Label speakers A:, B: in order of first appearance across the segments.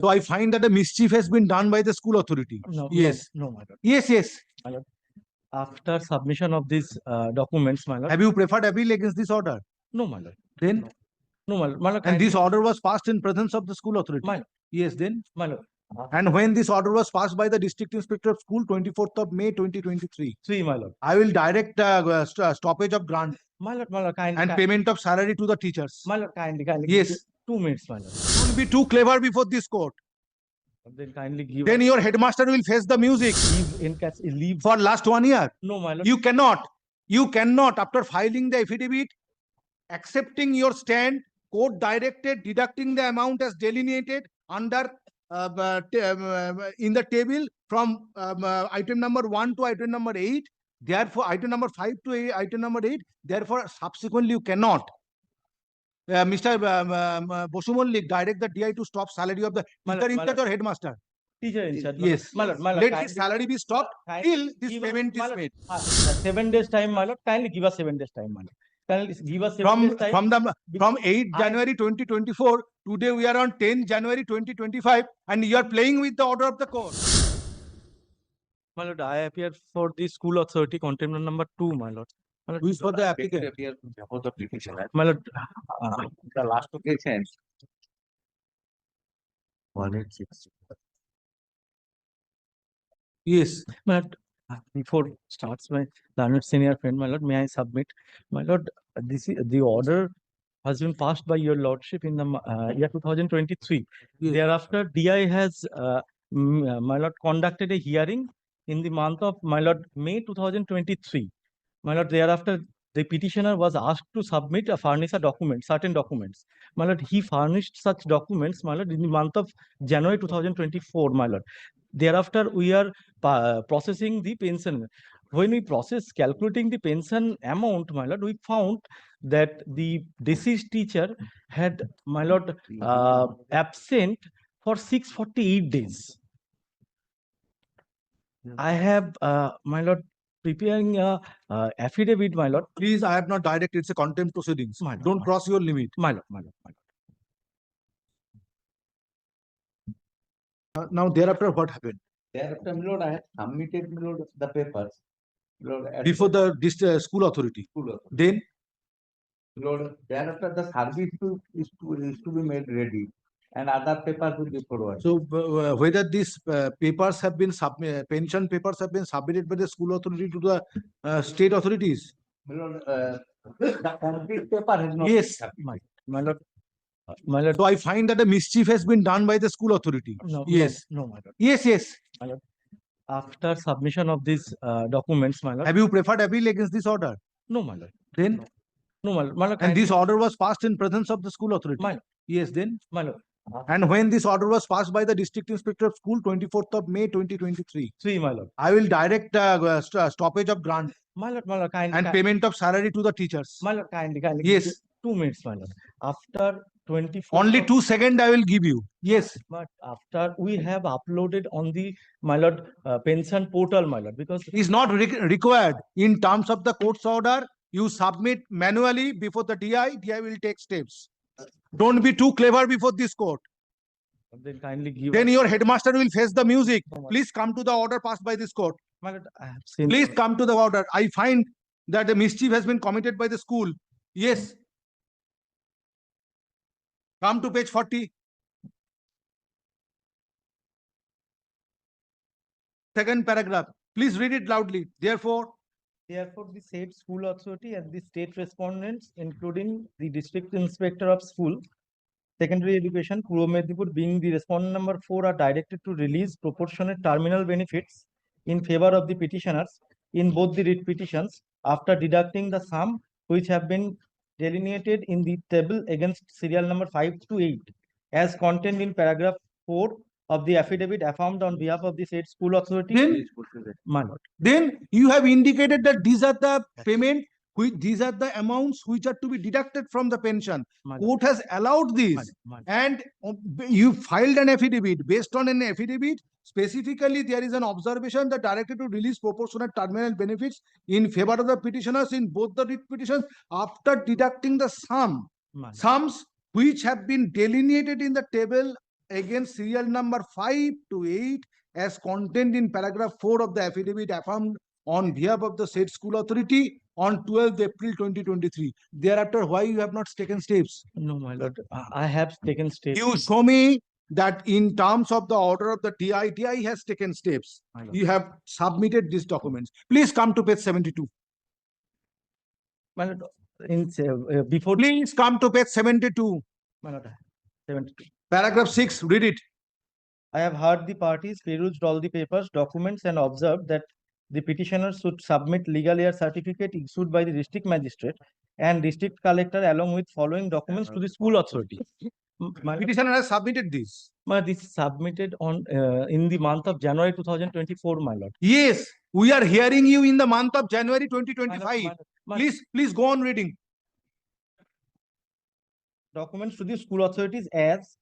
A: So I find that a mischief has been done by the school authority.
B: No,
A: Yes.
B: no, my lord.
A: Yes, yes.
B: My lord. After submission of these documents, my lord.
A: Have you preferred appeal against this order?
B: No, my lord.
A: Then?
B: No, my lord. My lord.
A: And this order was passed in presence of the school authority?
B: My lord.
A: Yes, then?
B: My lord.
A: And when this order was passed by the District Inspector of School, 24th of May, 2023?
B: 3, my lord.
A: I will direct stoppage of grant
B: My lord, kindly.
A: and payment of salary to the teachers.
B: My lord, kindly.
A: Yes.
B: 2 minutes, my lord.
A: Don't be too clever before this court.
B: Then kindly give.
A: Then your headmaster will face the music.
B: Leave.
A: For last 1 year.
B: No, my lord.
A: You cannot, after filing the affidavit, accepting your stand, court directed deducting the amount as delineated under in the table from item number 1 to item number 8. Therefore, item number 5 to item number 8. Therefore, subsequently you cannot. Mr. Bosumollik, direct the DI to stop salary of the teacher in charge or headmaster.
B: Teacher in charge.
A: Yes.
B: My lord.
A: Let his salary be stopped till this payment is made.
B: 7 days time, my lord. Kindly give us 7 days time, my lord. Kindly give us 7 days time.
A: From 8 January 2024, today we are on 10 January 2025, and you are playing with the order of the court.
B: My lord, I appear for the school authority contempt number 2, my lord.
A: Who is for the applicant?
B: My lord,
C: the last occasion.
B: 186.
A: Yes.
B: My lord, before starts my learned senior friend, my lord, may I submit? My lord, this is the order has been passed by your lordship in the year 2023.
A: Yes.
B: Thereafter, DI has, my lord, conducted a hearing in the month of, my lord, May 2023. My lord, thereafter, the petitioner was asked to submit a furnish a document, certain documents. My lord, he furnished such documents, my lord, in the month of January 2024, my lord. Thereafter, we are processing the pension. When we process calculating the pension amount, my lord, we found that the deceased teacher had, my lord, absent for 648 days. I have, my lord, preparing a affidavit, my lord.
A: Please, I have not directed. It's a contempt proceedings.
B: My lord,
A: Don't cross your limit.
B: My lord, my lord, my
A: lord. Now, thereafter, what happened?
C: Thereafter, my lord, I had submitted, my lord, the papers. Lord,
A: before the school authority. Then,
C: Lord, thereafter the service is to be made ready, and other papers will be forwarded.
A: So, whether these papers have been pension papers have been submitted by the school authority to the state authorities.
C: My lord, the complete paper has not.
A: Yes,
B: my lord. My lord.
A: So I find that a mischief has been done by the school authority.
B: No,
A: yes.
B: No, my lord.
A: Yes, yes.
B: My lord. After submission of these documents, my lord.
A: Have you preferred appeal against this order?
B: No, my lord.
A: Then?
B: No, my lord. My lord,
A: and this order was passed in presence of the school authority?
B: My lord.
A: Yes, then?
B: My lord.
A: And when this order was passed by the District Inspector of School, 24th of May, 2023?
B: 3, my lord.
A: I will direct stoppage of grant.
B: My lord, kindly.
A: And payment of salary to the teachers.
B: My lord, kindly.
A: Yes.
B: 2 minutes, my lord. After 24.
A: Only 2 seconds I will give you. Yes.
B: But after we have uploaded on the, my lord, pension portal, my lord, because
A: is not required in terms of the court's order. You submit manually before the DI. DI will take steps. Don't be too clever before this court.
B: Then kindly give.
A: Then your headmaster will face the music. Please come to the order passed by this court.
B: My lord, I have seen.
A: Please come to the order. I find that a mischief has been committed by the school. Yes. Come to page 40. Second paragraph. Please read it loudly. Therefore,
B: the said school authority and the state respondents, including the district inspector of school, secondary education, Purbo Medinipur, being the respondent number 4, are directed to release proportionate terminal benefits in favor of the petitioners in both the writ petitions after deducting the sum which have been delineated in the table against serial number 5 to 8 as contained in paragraph 4 of the affidavit affirmed on behalf of the said school authority.
A: Then,
B: my lord.
A: Then you have indicated that these are the payment, these are the amounts which are to be deducted from the pension. Court has allowed this, and you filed an affidavit. Based on an affidavit, specifically there is an observation that directed to release proportionate terminal benefits in favor of the petitioners in both the writ petitions after deducting the sums which have been delineated in the table against serial number 5 to 8 as contained in paragraph 4 of the affidavit affirmed on behalf of the said school authority on 12th April 2023. Thereafter, why you have not taken steps?
B: No, my lord, I have taken steps.
A: You show me that in terms of the order of the TI has taken steps.
B: My lord.
A: You have submitted these documents. Please come to page 72.
B: My lord, before,
A: Please come to page 72.
B: my lord, 72.
A: Paragraph 6, read it.
B: I have heard the parties, perused all the papers, documents, and observed that the petitioner should submit legal air certificate issued by the district magistrate and district collector along with following documents to the school authority. My lord,
A: Petitioner has submitted this.
B: this is submitted on in the month of January 2024, my lord.
A: Yes, we are hearing you in the month of January
B: My lord,
A: 2025.
B: my
A: Please go on reading.
B: documents to the school authorities as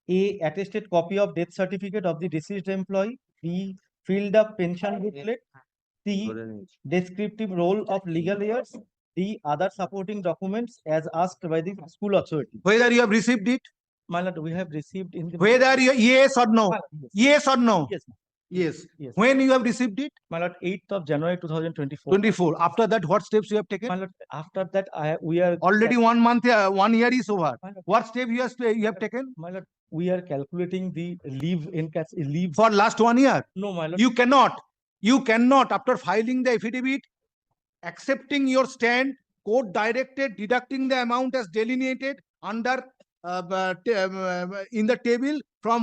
B: A, attested copy of death certificate of the deceased employee, B, filled up pension booklet, C, descriptive roll of legal heirs, D, other supporting documents as asked by the school authority.
A: Whether you have received it,
B: My lord, we have received in the.
A: whether you, yes or no,
B: My lord,
A: yes or no,
B: Yes,
A: yes.
B: yes.
A: When you have received it,
B: My lord, 8th of January 2024.
A: 24. After that, what steps you have
B: My
A: taken?
B: lord, after that, we are.
A: Already 1 month, 1 year is over.
B: My lord,
A: What step you have taken?
B: my lord, we are calculating the leave in cash, leave.
A: For last 1 year,
B: No, my lord.
A: you cannot after filing the affidavit, accepting your stand, court directed deducting the amount as delineated under in the table from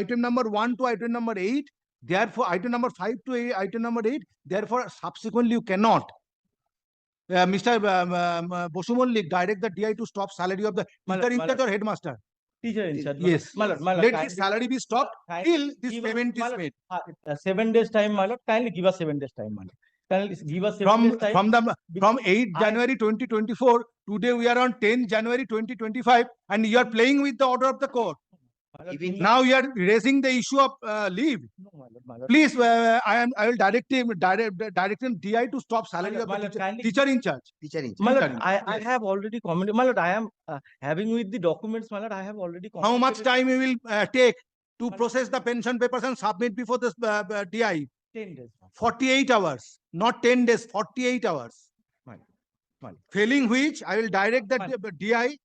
A: item number 1 to item number 8. Therefore, item number 5 to item number 8. Therefore, subsequently you cannot. Mr. Bosu Mollik, direct the DI to stop salary of the teacher in charge or headmaster.
B: Teacher in charge.
A: Yes.
B: My lord,
A: Let
B: kindly-
A: his salary be stopped till this
B: give us-
A: payment
B: my
A: is
B: lord,
A: made.
B: 7 days time, my lord. Kindly give us 7 days time, my lord. Kindly give us 7 days time.
A: From 8
B: I-
A: January 2024, today we are on 10 January 2025, and you are playing with the order of the court.
B: My lord,
D: Even
A: Now you are raising the issue of leave.
B: No, my lord, my lord.
A: Please, I will direct him DI to stop salary
B: lord,
A: of
B: my
A: the
B: lord,
A: teacher,
B: kindly-
A: teacher in charge.
D: teacher in
B: My
D: charge.
B: lord, I have already commented. My lord, I am having with the documents, my lord, I have already
A: How much
B: communicated
A: time you will take to
B: My-
A: process the pension papers and submit before this DI?
B: 10 days.
A: 48 hours, not 10 days, 48 hours.
B: My-
A: Failing which, I will direct that
B: My-
A: DI,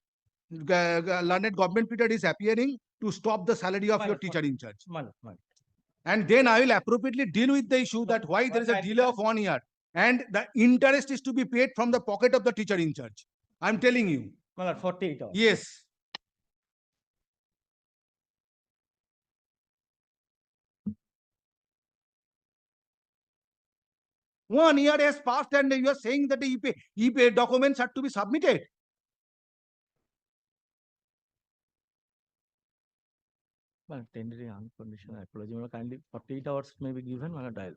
A: learned government period is appearing to stop the salary of
B: My
A: your
B: lord,
A: teacher in charge.
B: My lord, my lord.
A: And then I will appropriately deal with the issue that why there is a delay of 1 year. And the interest is to be paid from the pocket of the teacher in charge. I'm telling you.
B: My lord, 48 hours.
A: Yes. One year has passed and you are saying that the e-pay documents are to be submitted.
B: My lord, tender unconditional apology. My lord, kindly 48 hours may be given, my lord, I'll.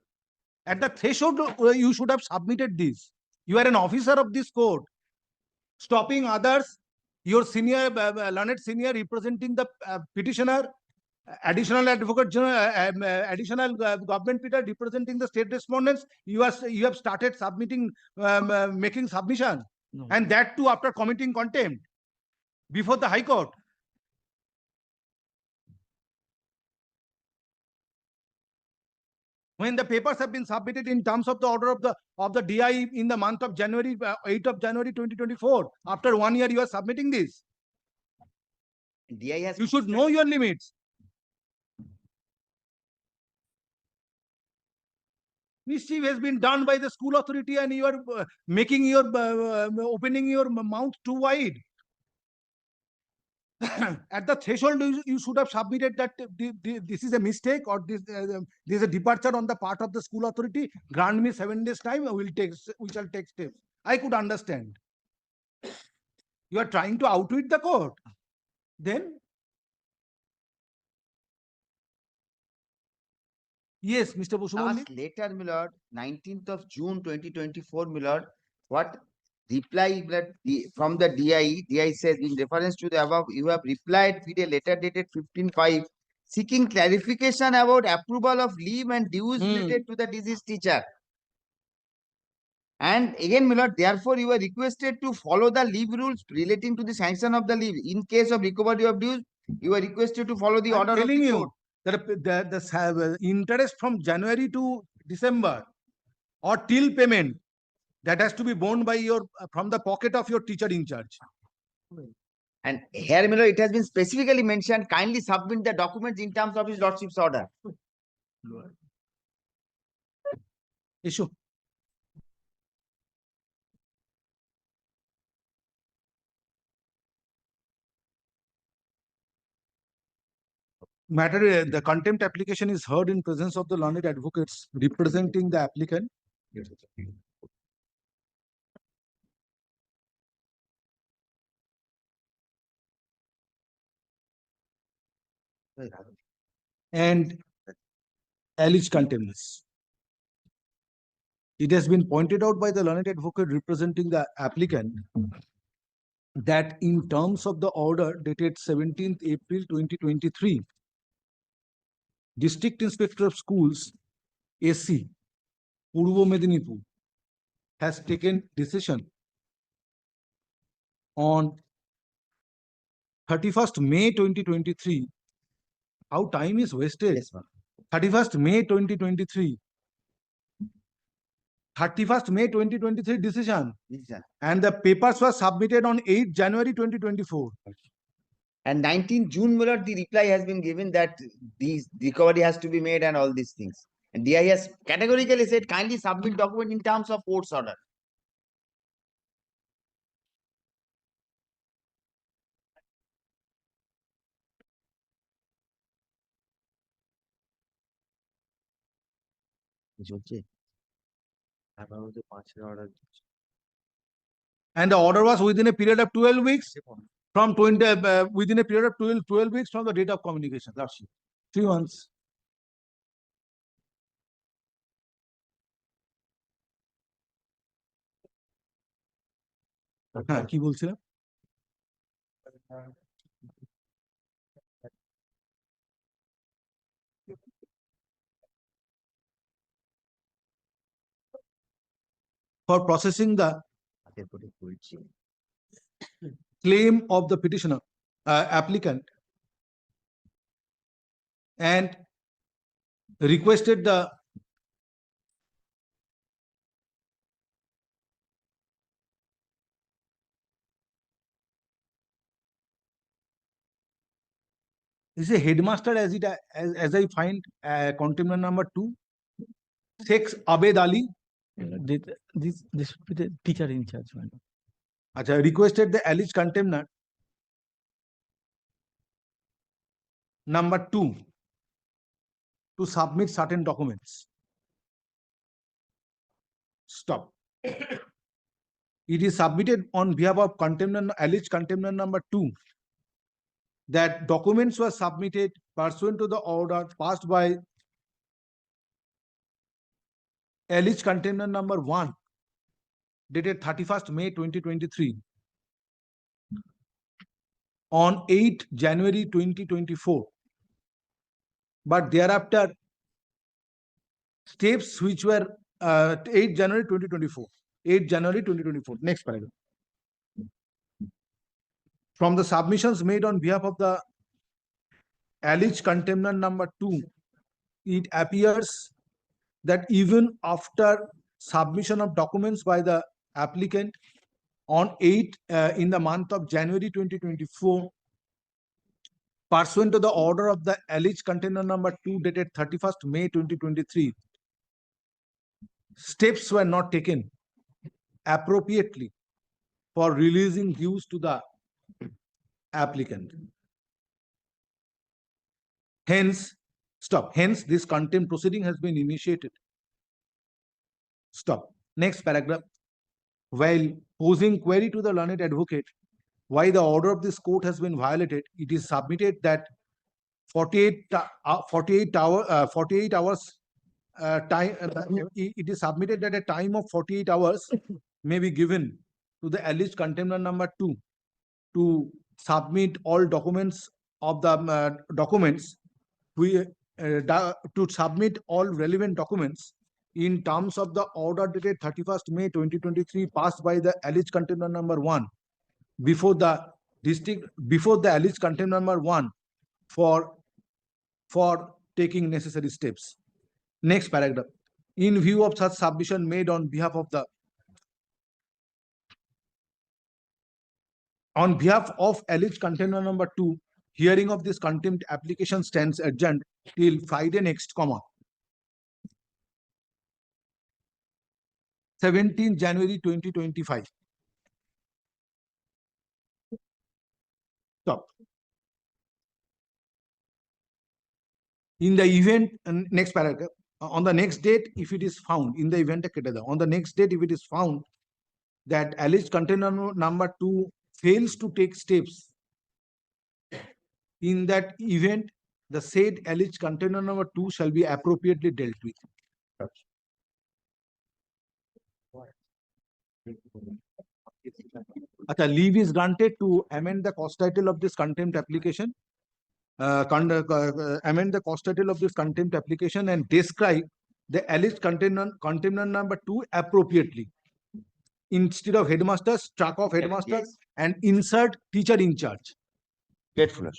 A: At the threshold, you should have submitted this. You are an officer of this court. Stopping others, your senior, learned senior representing the petitioner, additional advocate general, additional government peter representing the state respondents, you have started submitting, making submission,
B: No.
A: and that too after committing contempt before the High Court. When the papers have been submitted in terms of the order of the DI in the month of January, 8th of January 2024, after 1 year you are submitting this.
D: DI has
A: You should know your limits. Mischief has been done by the school authority and you are making your, opening your mouth too wide. At the threshold, you should have submitted that this is a mistake or this is a departure on the part of the school authority. Grant me 7 days time, we shall take steps. I could understand. You are trying to outwit the court. Then, yes, Mr. Bosu Mollik.
D: last letter, my lord, 19th of June 2024, my lord, what reply from the DI says in reference to the above, you have replied with a letter dated 15/5 seeking clarification about approval of leave and dues related to the deceased teacher. And again, my lord, therefore, you are requested to follow the leave rules relating to the sanction of the leave. In case of recovery of dues, You are requested to follow the
A: I'm
D: order of
A: telling
D: the
A: you
D: court.
A: that the interest from January to December or till payment, that has to be borne by your, from the pocket of your teacher in charge.
D: And here, Miller, it has been specifically mentioned, kindly submit the documents in terms of his lordship's order.
A: Issue. Matter, the contempt application is heard in presence of the learned advocates representing the applicant. And alleged contemnants. It has been pointed out by the learned advocate representing the applicant that in terms of the order dated 17th April 2023, District Inspector of Schools, AC, Purvo Medinipur, has taken decision on 31st May 2023. How time is wasted.
D: Yes, ma'am.
A: 31st May 2023. 31st May 2023 decision.
D: Yes, sir.
A: And the papers were submitted on 8th January 2024.
D: And 19th June, Miller, the reply has been given that the recovery has to be made and all these things. And DI has categorically said, kindly submit document in terms of court's order.
A: And the order was within a period of 12 weeks from 20, within a period of 12 weeks from the date of communication. That's it. 3 months. হ্যাঁ কি বলছিলাম? For processing the claim of the petitioner, applicant, and requested the is a headmaster as I find contempt number 2, Sheikh Abed Ali.
B: This should be the teacher in charge.
A: Acha, requested the alleged contemner number 2 to submit certain documents. Stop. It is submitted on behalf of contemner, alleged contemner number 2, that documents were submitted pursuant to the order passed by alleged contemner number 1, dated 31st May 2023, on 8 January 2024. But thereafter, steps which were 8 January 2024. 8 January 2024. Next paragraph. From the submissions made on behalf of the alleged contemner number 2, it appears that even after submission of documents by the applicant on 8 in the month of January 2024, pursuant to the order of the alleged contemner number 2 dated 31st May 2023, steps were not taken appropriately for releasing dues to the applicant. Hence, stop. Hence, this contempt proceeding has been initiated. Stop. Next paragraph. While posing query to the learned advocate why the order of this court has been violated, it is submitted that 48 hours time. It is submitted that a time of 48 hours may be given to the alleged contemner number 2 to submit all documents of the to submit all relevant documents in terms of the order dated 31st May 2023 passed by the alleged contemner number 1 before the district before the alleged contempt number 1 for taking necessary steps. Next paragraph. In view of such submission made on behalf of alleged contempt number 2, hearing of this contempt application stands adjourned till Friday next, 17 January 2025. Stop. In the event, next paragraph, on the next date, if it is found, in the event, on the next date, if it is found that alleged contempt number 2 fails to take steps, in that event, the said alleged contempt number 2 shall be appropriately dealt with. Leave is granted to amend the cost title of this contempt application. Amend the cost title of this contempt application and describe the alleged contempt number 2 appropriately. Instead of headmaster, struck off headmaster
D: Yes.
A: and insert teacher in charge.
D: Grateful.